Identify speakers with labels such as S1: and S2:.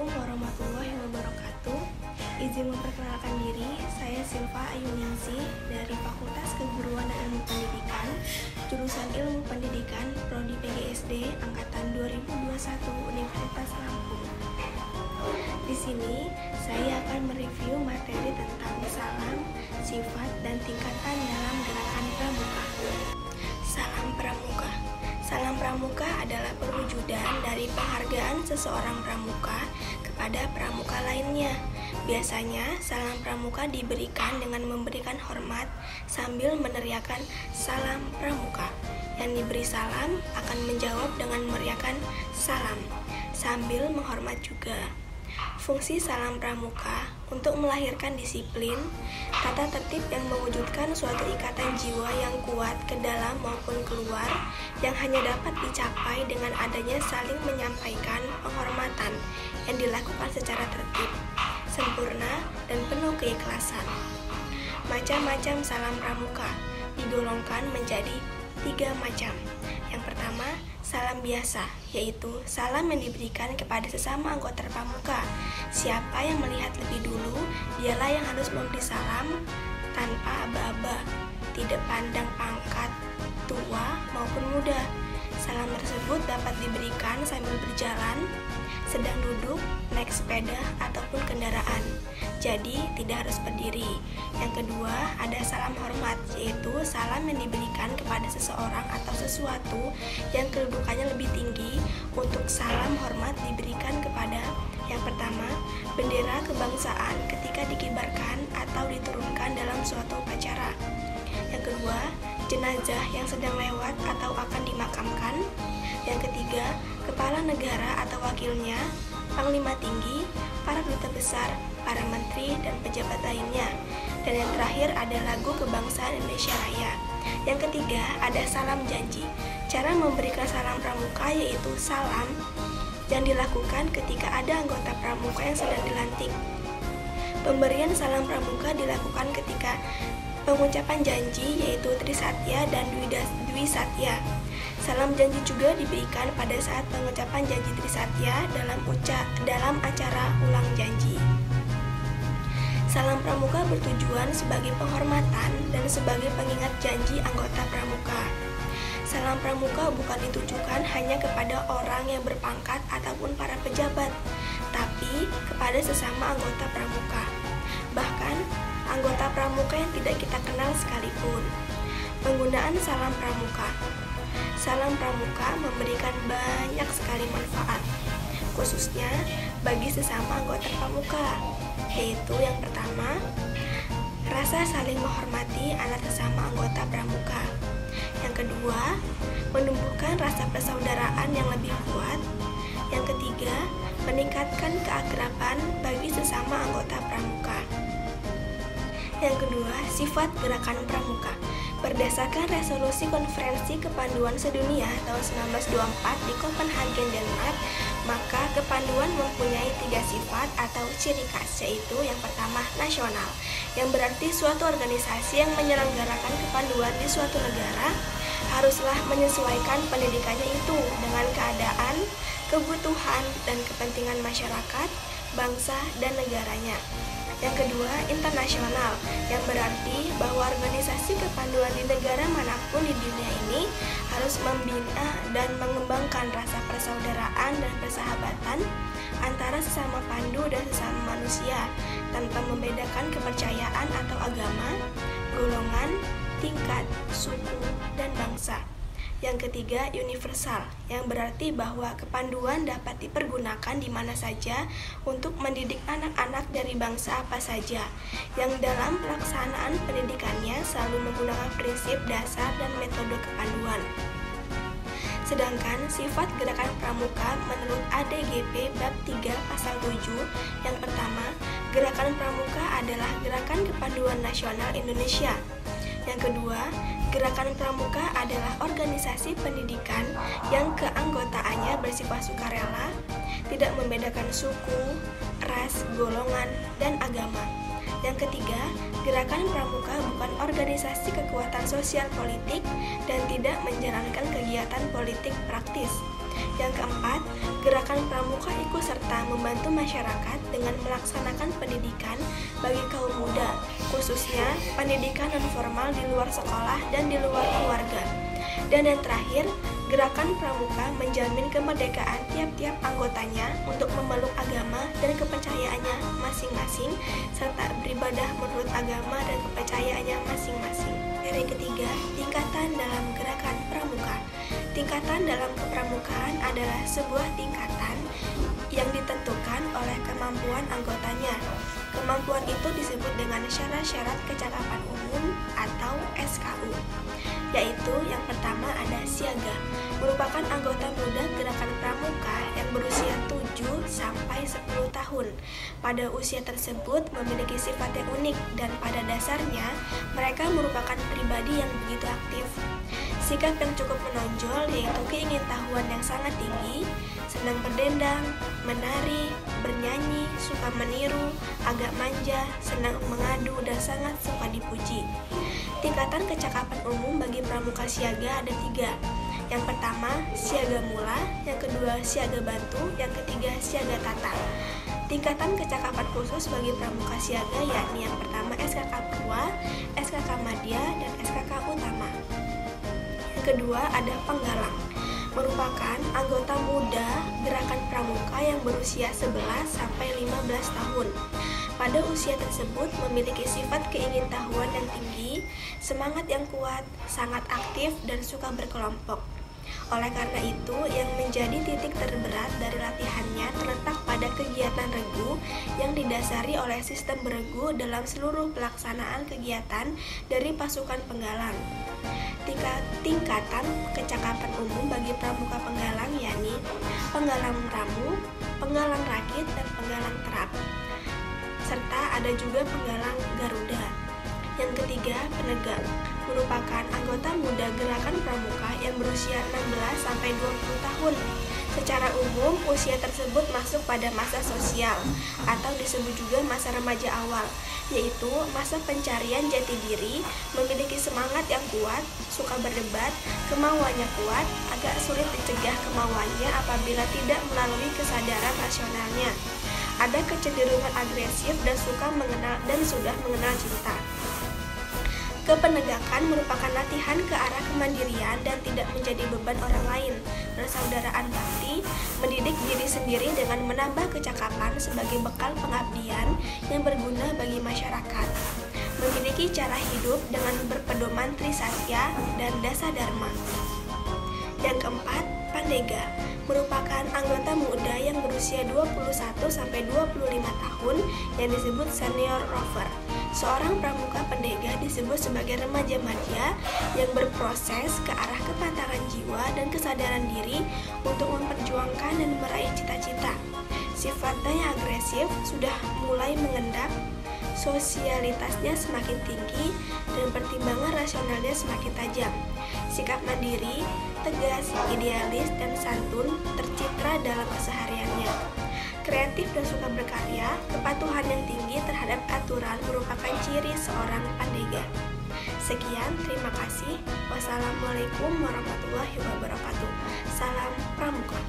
S1: Assalamualaikum warahmatullahi wabarakatuh. Izin memperkenalkan diri, saya Silva Ayuningsih dari Fakultas Keguruan dan Ilmu Pendidikan, jurusan Ilmu Pendidikan, Prodi PGSD angkatan 2021 Universitas Lampung. Di sini saya akan mereview materi tentang salam, sifat, dan tingkatan dalam gerakan pramuka. Salam pramuka. Salam pramuka adalah perwujudan dari penghargaan seseorang pramuka kepada pramuka lainnya. Biasanya, salam pramuka diberikan dengan memberikan hormat sambil meneriakkan salam pramuka. Yang diberi salam akan menjawab dengan meneriakkan salam sambil menghormat juga. Fungsi salam pramuka untuk melahirkan disiplin, tata tertib yang mewujudkan suatu ikatan jiwa yang kuat ke dalam maupun keluar, yang hanya dapat dicapai dengan adanya saling menyampaikan penghormatan yang dilakukan secara tertib, sempurna, dan penuh keikhlasan. Macam-macam salam pramuka digolongkan menjadi 3 macam. Yang pertama, salam biasa, yaitu salam yang diberikan kepada sesama anggota pramuka. Siapa yang melihat lebih dulu, dialah yang harus memberi salam tanpa aba-aba, tidak pandang pangkat, tua maupun muda. Salam tersebut dapat diberikan sambil berjalan, sedang duduk, naik sepeda, ataupun kendaraan. Jadi, tidak harus berdiri. Yang kedua, ada salam hormat, yaitu salam yang diberikan kepada seseorang atau sesuatu yang kedudukannya lebih tinggi. Untuk salam hormat diberikan kepada yang pertama, bendera kebangsaan ketika dikibarkan atau diturunkan dalam suatu upacara. Yang kedua, jenazah yang sedang lewat atau akan dimakamkan. Yang ketiga, kepala negara atau wakilnya, panglima tinggi, para duta besar, para menteri, dan pejabat lainnya. Dan yang terakhir ada lagu kebangsaan Indonesia Raya. Yang ketiga, ada salam janji. Cara memberikan salam pramuka yaitu salam yang dilakukan ketika ada anggota pramuka yang sedang dilantik. Pemberian salam pramuka dilakukan ketika pengucapan janji yaitu Trisatya dan Dwi Satya. Salam janji juga diberikan pada saat pengucapan janji Trisatya dalam acara ulang janji. Salam pramuka bertujuan sebagai penghormatan dan sebagai pengingat janji anggota pramuka. Salam pramuka bukan ditujukan hanya kepada orang yang berpangkat ataupun para pejabat, tapi kepada sesama anggota pramuka. Bahkan, anggota pramuka yang tidak kita kenal sekalipun. Penggunaan salam pramuka. Salam pramuka memberikan banyak sekali manfaat, khususnya bagi sesama anggota pramuka, yaitu yang pertama, rasa saling menghormati antar sesama anggota pramuka. Yang kedua, menumbuhkan rasa persaudaraan yang lebih kuat. Yang ketiga, meningkatkan keakraban bagi sesama anggota pramuka. Yang kedua, sifat gerakan pramuka. Berdasarkan resolusi Konferensi Kepanduan Sedunia tahun 1924 di Copenhagen, Denmark, maka kepanduan mempunyai 3 sifat atau ciri khas, yaitu yang pertama, nasional, yang berarti suatu organisasi yang menyelenggarakan kepanduan di suatu negara haruslah menyesuaikan pendidikannya itu dengan keadaan, kebutuhan, dan kepentingan masyarakat, bangsa, dan negaranya. Yang kedua, internasional, yang berarti bahwa organisasi kepanduan di negara manapun di dunia ini harus membina dan mengembangkan rasa persaudaraan dan persahabatan antara sesama pandu dan sesama manusia, tanpa membedakan kepercayaan atau agama, golongan, tingkat, suku, dan bangsa. Yang ketiga, universal, yang berarti bahwa kepanduan dapat dipergunakan di mana saja untuk mendidik anak-anak dari bangsa apa saja, yang dalam pelaksanaan pendidikannya selalu menggunakan prinsip dasar dan metode kepanduan. Sedangkan sifat gerakan pramuka menurut ADGP bab 3 pasal 7, yang pertama, gerakan pramuka adalah gerakan kepanduan nasional Indonesia. Yang kedua, gerakan pramuka adalah organisasi pendidikan yang keanggotaannya bersifat sukarela, tidak membedakan suku, ras, golongan, dan agama. Yang ketiga, gerakan pramuka bukan organisasi kekuatan sosial politik dan tidak menjalankan kegiatan politik praktis. Yang keempat, gerakan Sang pramuka ikut serta membantu masyarakat dengan melaksanakan pendidikan bagi kaum muda, khususnya pendidikan non-formal di luar sekolah dan di luar keluarga. Dan yang terakhir, gerakan pramuka menjamin kemerdekaan tiap-tiap anggotanya untuk memeluk agama dan kepercayaannya masing-masing, serta beribadah menurut agama dan kepercayaannya masing-masing. Yang ketiga, tingkatan dalam gerakan pramuka. Tingkatan dalam kepramukaan adalah sebuah tingkatan yang ditentukan oleh kemampuan anggotanya. Kemampuan itu disebut dengan syarat-syarat kecakapan umum atau SKU, yaitu yang pertama ada siaga, merupakan anggota muda gerakan pramuka yang berusia 7-10 tahun. Pada usia tersebut memiliki sifat yang unik dan pada dasarnya mereka merupakan pribadi yang begitu aktif. Sikap yang cukup menonjol yaitu keingintahuan yang sangat tinggi, senang berdendang, menari, bernyanyi, suka meniru, agak manja, senang mengadu, dan sangat suka dipuji. Tingkatan kecakapan umum bagi pramuka siaga ada 3. Yang pertama, siaga mula, yang kedua, siaga bantu, yang ketiga, siaga tata. Tingkatan kecakapan khusus bagi pramuka siaga yakni yang pertama SKK Purwa, SKK Madya, dan SKK Utama. Yang kedua ada penggalang, merupakan anggota muda gerakan pramuka yang berusia 11-15 tahun. Pada usia tersebut memiliki sifat keingintahuan yang tinggi, semangat yang kuat, sangat aktif, dan suka berkelompok. Oleh karena itu, yang menjadi titik terberat dari latihannya terletak pada kegiatan regu yang didasari oleh sistem beregu dalam seluruh pelaksanaan kegiatan dari pasukan penggalang. Tingkatan kecakapan umum bagi pramuka penggalang yakni penggalang ramu, penggalang rakit, dan penggalang terap. Serta ada juga penggalang garuda. Yang ketiga, penegak, merupakan anggota muda gerakan pramuka yang berusia 16-20 tahun. Secara umum, usia tersebut masuk pada masa sosial atau disebut juga masa remaja awal, yaitu masa pencarian jati diri, memiliki semangat yang kuat, suka berdebat, kemauannya kuat, agak sulit dicegah kemauannya apabila tidak melalui kesadaran rasionalnya. Ada kecenderungan agresif dan sudah mengenal cinta. Kepenegakan merupakan latihan ke arah kemandirian dan tidak menjadi beban orang lain. Persaudaraan bakti, mendidik diri sendiri dengan menambah kecakapan sebagai bekal pengabdian yang berguna bagi masyarakat. Memiliki cara hidup dengan berpedoman Trisatya dan Dasa Dharma. Yang keempat, pandega, merupakan anggota muda yang berusia 21-25 tahun yang disebut senior rover. Seorang pramuka pendega disebut sebagai remaja madya yang berproses ke arah kematangan jiwa dan kesadaran diri untuk memperjuangkan dan meraih cita-cita. Sifatnya yang agresif sudah mulai mengendap, sosialitasnya semakin tinggi, dan pertimbangan rasionalnya semakin tajam. Sikap mandiri, tegas, idealis, dan santun tercitra dalam kesehariannya. Kreatif dan suka berkarya, kepatuhan yang tinggi terhadap aturan merupakan ciri seorang pandega. Sekian, terima kasih. Wassalamualaikum warahmatullahi wabarakatuh. Salam Pramuka.